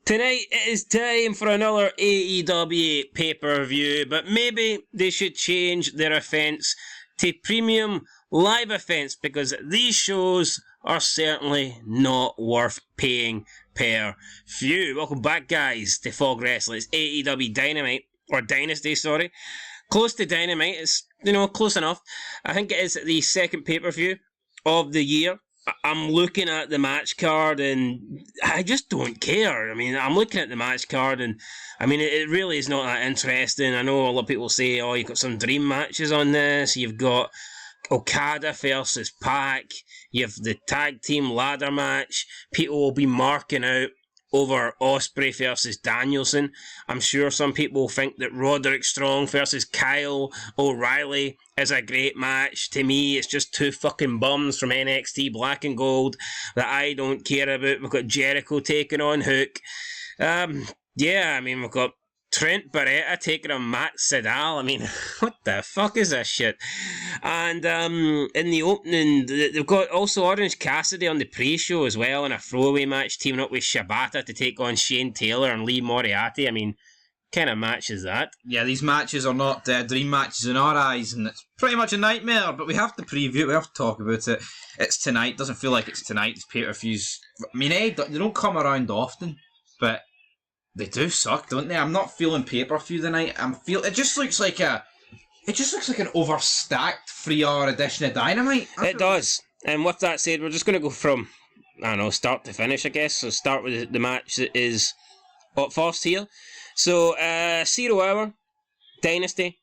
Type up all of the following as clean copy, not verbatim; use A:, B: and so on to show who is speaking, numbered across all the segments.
A: Tonight it is time for another AEW pay-per-view, but maybe they should change their offence to premium live events because these shows are certainly not worth paying per view. Welcome back, guys, to Fog Wrestling. It's AEW Dynamite, or Dynasty, sorry. Close to Dynamite, it's, close enough. I think it is the second pay-per-view of the year. I'm looking at the match card and I just don't care. I mean, I'm looking at the match card and, it really is not that interesting. I know a lot of people say, oh, you've got some dream matches on this. You've got Okada versus Pac. You have the tag team ladder match. People will be marking out over Ospreay versus Danielson. I'm sure some people think that Roderick Strong versus Kyle O'Reilly is a great match. To me, it's just two fucking bums from NXT Black and Gold that I don't care about. We've got Jericho taking on Hook. We've got Trent Barretta taking on Matt Sydal. What the fuck is this shit? And in the opening, they've got also Orange Cassidy on the pre-show as well in a throwaway match, teaming up with Shibata to take on Shane Taylor and Lee Moriarty. Kind of match is that?
B: Yeah, these matches are not dream matches in our eyes, and it's pretty much a nightmare, but we have to preview it, we have to talk about it. It's tonight, doesn't feel like it's tonight, it's pay-per-views. They don't come around often, but they do suck, don't they? I'm not feeling pay-per-view tonight. It just looks like an overstacked 3-hour edition of Dynamite.
A: It does. And with that said, we're just going to go from, start to finish, I guess. So start with the match that is up first here. So, 0 Hour, Dynasty,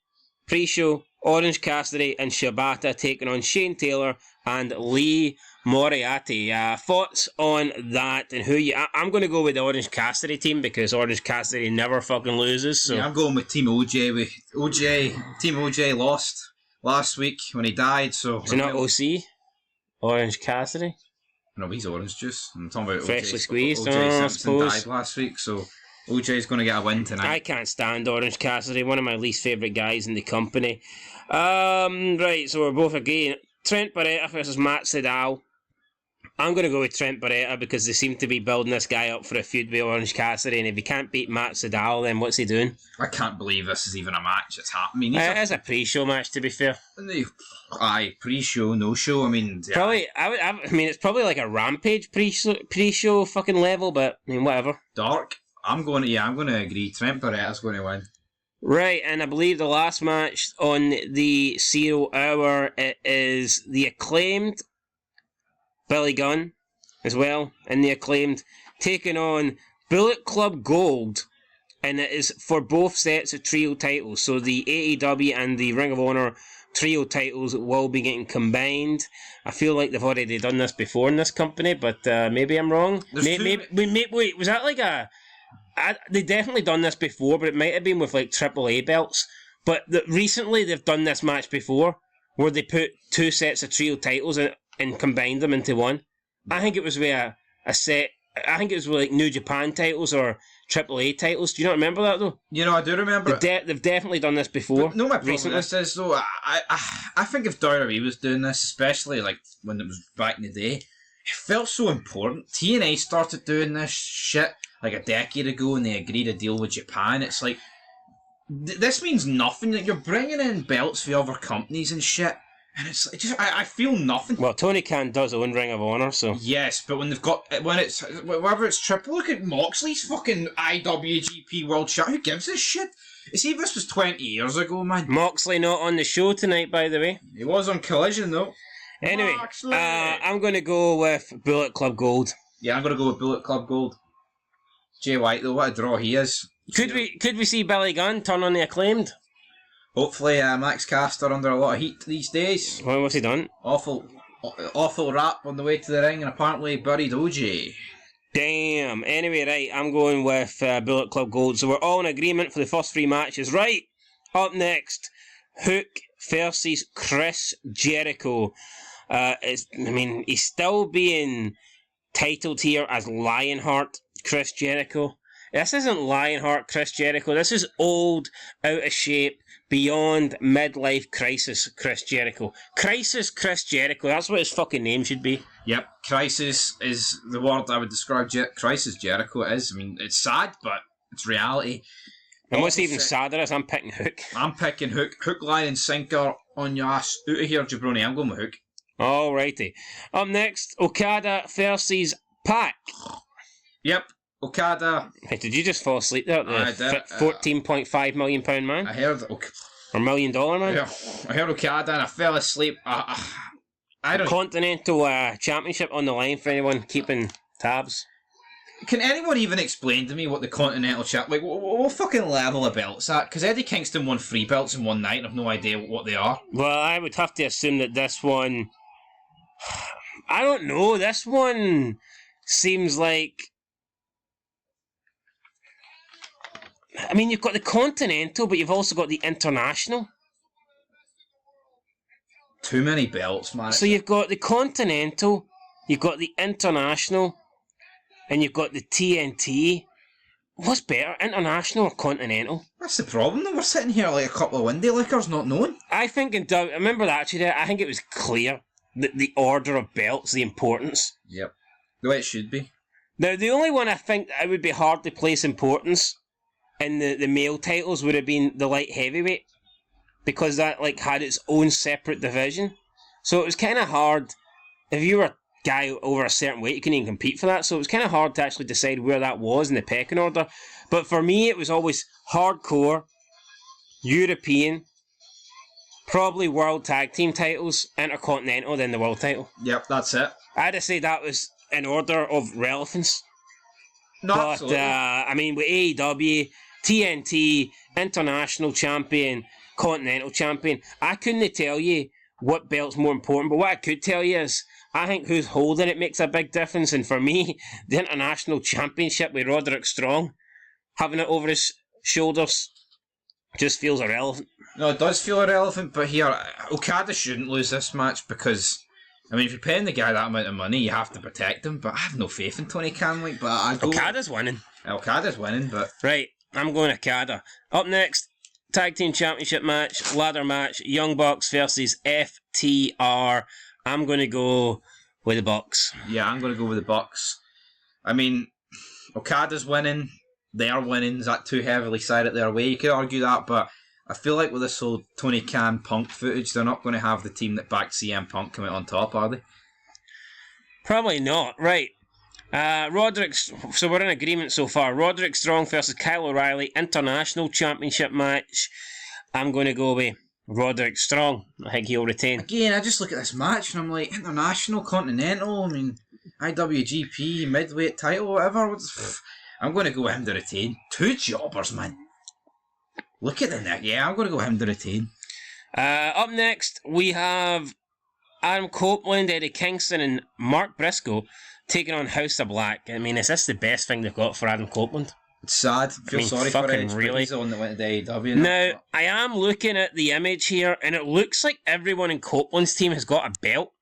A: pre-show, Orange Cassidy and Shibata taking on Shane Taylor and Lee Moriarty. Thoughts on that and who you... I'm going to go with the Orange Cassidy team because Orange Cassidy never fucking loses. So.
B: Yeah, I'm going with Team OJ. Team OJ lost last week when he died, so...
A: Is it not OC? Orange Cassidy?
B: No, he's orange juice. I'm talking about
A: freshly
B: OJ.
A: squeezed.
B: OJ Simpson died last week, so OJ's going to get a win tonight.
A: I can't stand Orange Cassidy, one of my least favourite guys in the company. Right, so we're both agreeing. Trent Barretta versus Matt Sydal. I'm going to go with Trent Barretta because they seem to be building this guy up for a feud with Orange Cassidy, and if he can't beat Matt Sydal, then what's he doing?
B: I can't believe this is even a match. It's happening.
A: It is a pre-show match, to be fair.
B: Pre-show, no-show.
A: Probably. It's probably like a Rampage pre-show fucking level, but whatever.
B: Dark. I'm going to agree. Trent Barretta's going to win.
A: Right, and I believe the last match on the 0 Hour it is the Acclaimed, Billy Gunn as well, and the Acclaimed taking on Bullet Club Gold, and it is for both sets of trio titles. So the AEW and the Ring of Honor trio titles will be getting combined. I feel like they've already done this before in this company, but maybe I'm wrong. Wait, was that like a... they definitely done this before, but it might have been with like AAA belts. But recently they've done this match before, where they put two sets of trio titles and combined them into one. I think it was with a set. I think it was with like New Japan titles or AAA titles. Do you not remember that though?
B: I do remember.
A: They've definitely done this before.
B: But no, my problem with this is though, I think if WWE was doing this, especially like when it was back in the day, it felt so important. TNA started doing this shit like a decade ago, and they agreed a deal with Japan. It's like this means nothing. Like you're bringing in belts for other companies and shit, and I feel nothing.
A: Well, Tony Khan does own Ring of Honor, so
B: yes, but whether it's triple, look at Moxley's fucking IWGP World Champion. Who gives a shit? See, if this was 20 years ago, man.
A: Moxley not on the show tonight, by the way.
B: He was on Collision though.
A: Anyway, I'm going to go with Bullet Club Gold.
B: Yeah, I'm going to go with Bullet Club Gold. Jay White though, what a draw he is.
A: Could we see Billy Gunn turn on the Acclaimed?
B: Hopefully, Max Caster under a lot of heat these days.
A: Well, what's he done?
B: Awful rap on the way to the ring, and apparently buried OJ.
A: Damn. Anyway, right, I'm going with Bullet Club Gold. So we're all in agreement for the first three matches. Right, up next, Hook versus Chris Jericho. He's still being titled here as Lionheart Chris Jericho. This isn't Lionheart Chris Jericho. This is old, out of shape, beyond midlife crisis Chris Jericho. Crisis Chris Jericho. That's what his fucking name should be.
B: Yep, crisis is the word I would describe Crisis Jericho. It is. I mean, it's sad, but it's reality.
A: And what's even sadder is I'm picking Hook.
B: I'm picking Hook. Hook, line, and sinker on your ass. Out of here, jabroni. I'm going with Hook.
A: Alrighty. Up next, Okada versus Pac.
B: Yep, Okada.
A: Hey, did you just fall asleep there?
B: I did.
A: £14.5 million man?
B: I heard...
A: Or $1 million man?
B: Yeah, I heard Okada and I fell asleep. I don't...
A: Continental Championship on the line for anyone keeping tabs.
B: Can anyone even explain to me what the Continental Champ... Like, what fucking level of belts that? Because Eddie Kingston won 3 belts in one night and I've no idea what they are.
A: Well, I would have to assume that this one... I don't know. This one seems like... I mean, you've got the Continental, but you've also got the International.
B: Too many belts, man.
A: So you've got the Continental, you've got the International, and you've got the TNT. What's better, International or Continental?
B: That's the problem, though. We're sitting here like a couple of windy lickers not knowing.
A: I think I remember that actually there, I think it was clear that the order of belts, the importance.
B: Yep. The way it should be.
A: Now, the only one I think that it would be hard to place importance in the male titles would have been the light heavyweight, because that like had its own separate division. So it was kind of hard. If you were a guy over a certain weight, you couldn't even compete for that. So it was kind of hard to actually decide where that was in the pecking order. But for me, it was always hardcore, European, probably world tag team titles, Intercontinental, then the world title.
B: Yep, that's it.
A: I'd say that was in order of relevance.
B: No,
A: But,
B: absolutely.
A: I mean, with AEW, TNT, International Champion, Continental Champion, I couldn't tell you what belt's more important, but what I could tell you is I think who's holding it makes a big difference, and for me, the International Championship with Roderick Strong, having it over his shoulders, just feels irrelevant.
B: No, it does feel irrelevant, but here, Okada shouldn't lose this match because, I mean, if you're paying the guy that amount of money, you have to protect him, but I have no faith in Tony Khan, like, but I go...
A: Okada's winning.
B: Okada's winning, but...
A: Right, I'm going Okada. Up next, Tag Team Championship match, ladder match, Young Bucks versus FTR. I'm going to go with the Bucks.
B: Yeah, I'm going to go with the Bucks. I mean, Okada's winning, they're winning. Is that too heavily sided their way? You could argue that, but I feel like with this whole Tony Khan Punk footage, they're not going to have the team that backed CM Punk come out on top, are they?
A: Probably not. Right. Roderick, so we're in agreement so far. Roderick Strong versus Kyle O'Reilly, International Championship match. I'm going to go with Roderick Strong. I think he'll retain.
B: Again, I just look at this match and I'm like, International, Continental, I mean, IWGP, midweight title, whatever. I'm going to go with him to retain. 2 jobbers, man. Look at the neck. Yeah, I'm going to go with him to retain.
A: Up next, we have Adam Copeland, Eddie Kingston, and Mark Briscoe taking on House of Black. I mean, is this the best thing they've got for Adam Copeland?
B: It's sad. I feel sorry for Edge,
A: really.
B: He's the one that went to AEW.
A: Now, I am looking at the image here, and it looks like everyone in Copeland's team has got a belt.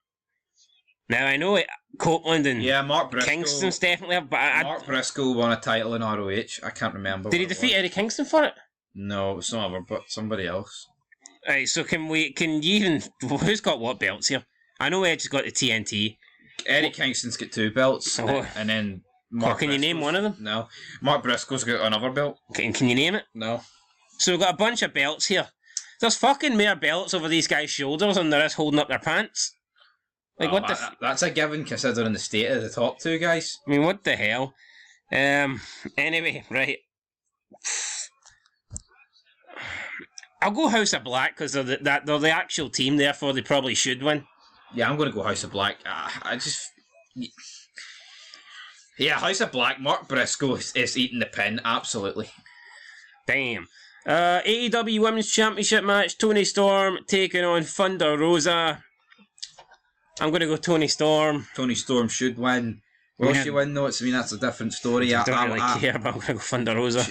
A: Now, I know Copeland and
B: Mark Briscoe,
A: Kingston's definitely have, but
B: Mark Briscoe won a title in ROH. I can't remember.
A: Did he defeat Eddie Kingston for it?
B: No, it's not ever, but somebody else.
A: Right, so can you even... Who's got what belts here? I know Edge's got the TNT.
B: Eddie Kingston's got 2 belts, and then Mark
A: can you name one of them?
B: No. Mark Briscoe's got another belt.
A: Can you name it?
B: No.
A: So we've got a bunch of belts here. There's fucking more belts over these guys' shoulders than there is holding up their pants. Like, what the...
B: That's a given considering the state of the top 2 guys.
A: I mean, what the hell? Anyway, right. I'll go House of Black because they're the actual team, therefore they probably should win.
B: Yeah, I'm going to go House of Black. Yeah, House of Black. Mark Briscoe is eating the pin, absolutely.
A: Damn. AEW Women's Championship match, Toni Storm taking on Thunder Rosa. I'm going to go Toni Storm.
B: Toni Storm should win. Will she win though? That's a different story.
A: I don't really care, but I'm going to go Thunder Rosa.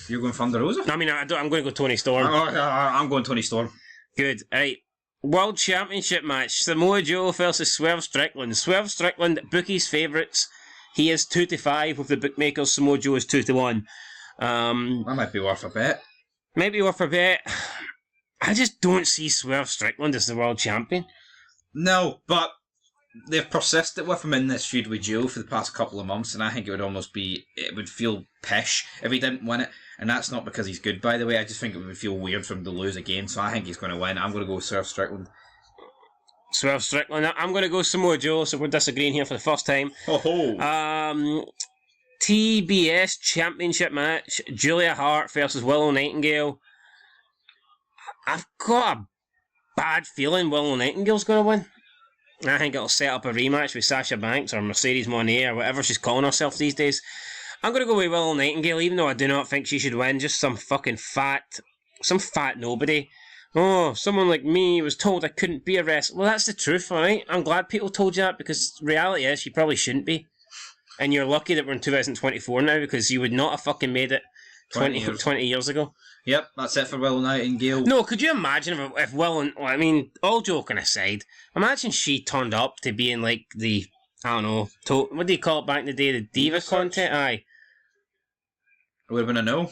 B: You're going Thunder Rosa?
A: No, I mean, I'm going to go Toni Storm.
B: I'm going Toni Storm.
A: Good. Right. World Championship match, Samoa Joe versus Swerve Strickland. Swerve Strickland, bookies' favourites. He is 2-5 with the bookmakers. Samoa Joe is 2-1.
B: That might be worth a bet.
A: Maybe worth a bet. I just don't see Swerve Strickland as the world champion.
B: No, but they've persisted with him in this feud with Joe for the past couple of months, and I think it would feel pish if he didn't win it. And that's not because he's good, by the way. I just think it would feel weird for him to lose again, so I think he's going to win. I'm going to go with Swerve Strickland.
A: Swerve Strickland. I'm going to go Samoa Joe, so we're disagreeing here for the first time. TBS Championship match, Julia Hart versus Willow Nightingale. I've got a bad feeling Willow Nightingale's going to win. I think it'll set up a rematch with Sasha Banks or Mercedes Moné or whatever she's calling herself these days. I'm going to go with Willow Nightingale, even though I do not think she should win. Just some fat nobody. Oh, someone like me was told I couldn't be a wrestler. Well, that's the truth, alright? I'm glad people told you that, because reality is you probably shouldn't be. And you're lucky that we're in 2024 now, because you would not have fucking made it 20 years ago.
B: Yep, that's it for Willow Nightingale.
A: No, could you imagine if Willow... I mean, all joking aside, imagine she turned up to being like the... I don't know, what do you call it back in the day? The Diva contest? Aye.
B: It would have been a no.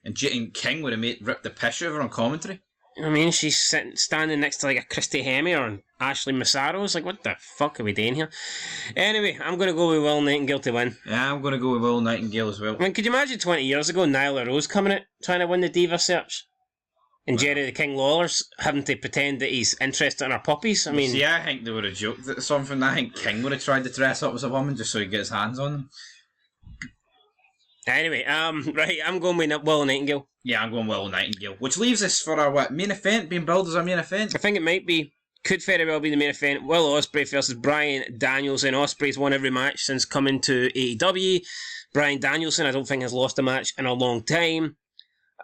B: And King would have ripped the piss out of her on commentary.
A: I mean, she's standing next to like a Christy Hemme or an Ashley Massaro. It's like, what the fuck are we doing here? Anyway, I'm going to go with Willow Nightingale to win.
B: Yeah, I'm going to go with Willow Nightingale as well.
A: I mean, could you imagine 20 years ago, Nyla Rose coming out trying to win the Diva search? And Jerry the King Lawler's having to pretend that he's interested in her puppies? I mean...
B: See, I think they would have joked at something. I think King would have tried to dress up as a woman just so he'd get his hands on them.
A: Anyway, right, I'm going with Willow Nightingale.
B: Yeah, I'm going Willow Nightingale. Which leaves us for our, main event, being billed as our main event?
A: I think it might be, could very well be the main event. Will Ospreay versus Bryan Danielson. Ospreay's won every match since coming to AEW. Bryan Danielson, I don't think, has lost a match in a long time.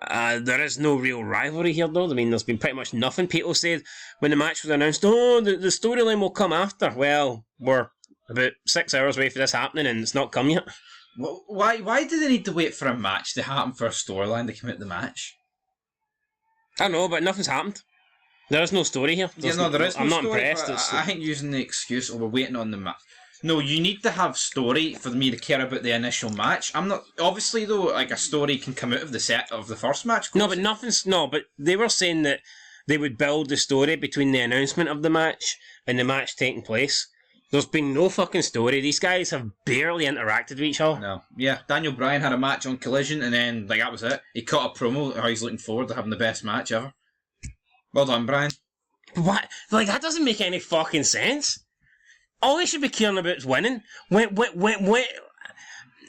A: There is no real rivalry here, though. I mean, there's been pretty much nothing. People said when the match was announced, oh, the storyline will come after. Well, we're about 6 hours away from this happening, and it's not come yet.
B: Why do they need to wait for a match to happen for a storyline to come out the match?
A: I don't know, but nothing's happened. There is no story here.
B: There is no
A: I'm not
B: story,
A: impressed.
B: I think using the excuse, we're waiting on the match. No, you need to have story for me to care about the initial match. I'm not... Obviously, though, like, a story can come out of the set of the first match.
A: No, but nothing's... No, but they were saying that they would build the story between the announcement of the match and the match taking place. There's been no fucking story. These guys have barely interacted with each other.
B: No. Yeah, Daniel Bryan had a match on Collision, and then, like, that was it. He cut a promo how he's looking forward to having the best match ever. Well done, Bryan.
A: What? Like, that doesn't make any fucking sense. All they should be caring about is winning. When,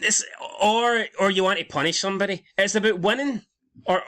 A: it's, or you want to punish somebody. It's about winning or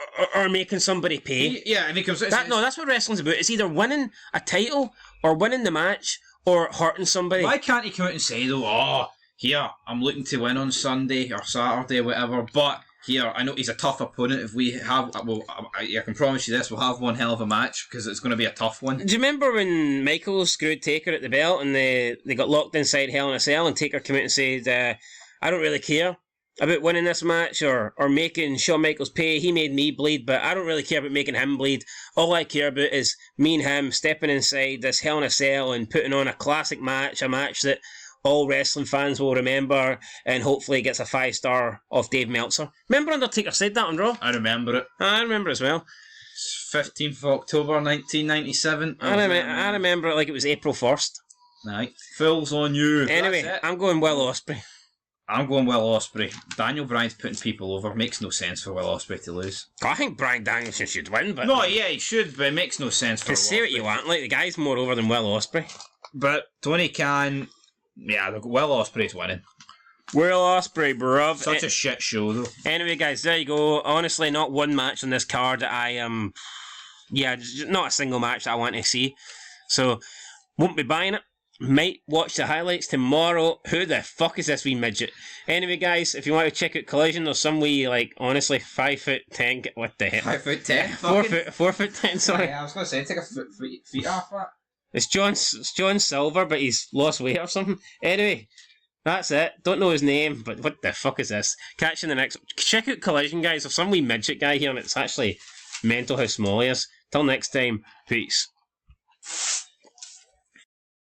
A: making somebody pay.
B: Yeah, and he comes...
A: That's what wrestling's about. It's either winning a title or winning the match or hurting somebody.
B: Why can't he come out and say, though, oh, here, I'm looking to win on Sunday or Saturday or whatever, but here, I know he's a tough opponent. If we have... Well, I can promise you this, we'll have one hell of a match because it's going to be a tough one.
A: Do you remember when Michael screwed Taker at the belt and they got locked inside Hell in a Cell and Taker came out and said, I don't really care about winning this match or making Shawn Michaels pay. He made me bleed, but I don't really care about making him bleed. All I care about is me and him stepping inside this Hell in a Cell and putting on a classic match, a match that all wrestling fans will remember and hopefully gets a 5-star off Dave Meltzer. Remember Undertaker said that on Raw?
B: I remember it.
A: I remember as well.
B: 15th of October 1997.
A: I remember it like it was April 1st.
B: Right. Fool's on you.
A: Anyway, I'm going Will Ospreay.
B: I'm going Will Ospreay. Daniel Bryan's putting people over. Makes no sense for Will Ospreay to lose.
A: I think Bryan Danielson should win, but...
B: No, yeah, he should, but it makes no sense for Will Ospreay.
A: Say what you want, like, the guy's more over than Will Ospreay.
B: But Tony Khan... Yeah, look, Will Ospreay's winning.
A: Will Ospreay, bruv.
B: Such a shit show, though.
A: Anyway, guys, there you go. Honestly, not one match on this card that I am... Yeah, just not a single match that I want to see. So, won't be buying it. Might watch the highlights tomorrow. Who the fuck is this wee midget? Anyway, guys, if you want to check out Collision, there's some wee, like, honestly, 5'10". What the hell?
B: 5'10"?
A: 4'10", sorry.
B: Yeah, I was going to say, take a feet off that.
A: It's John Silver, but he's lost weight or something. Anyway, that's it. Don't know his name, but what the fuck is this? Catch you in the next... Check out Collision, guys. There's some wee midget guy here, and it's actually mental how small he is. Till next time, peace.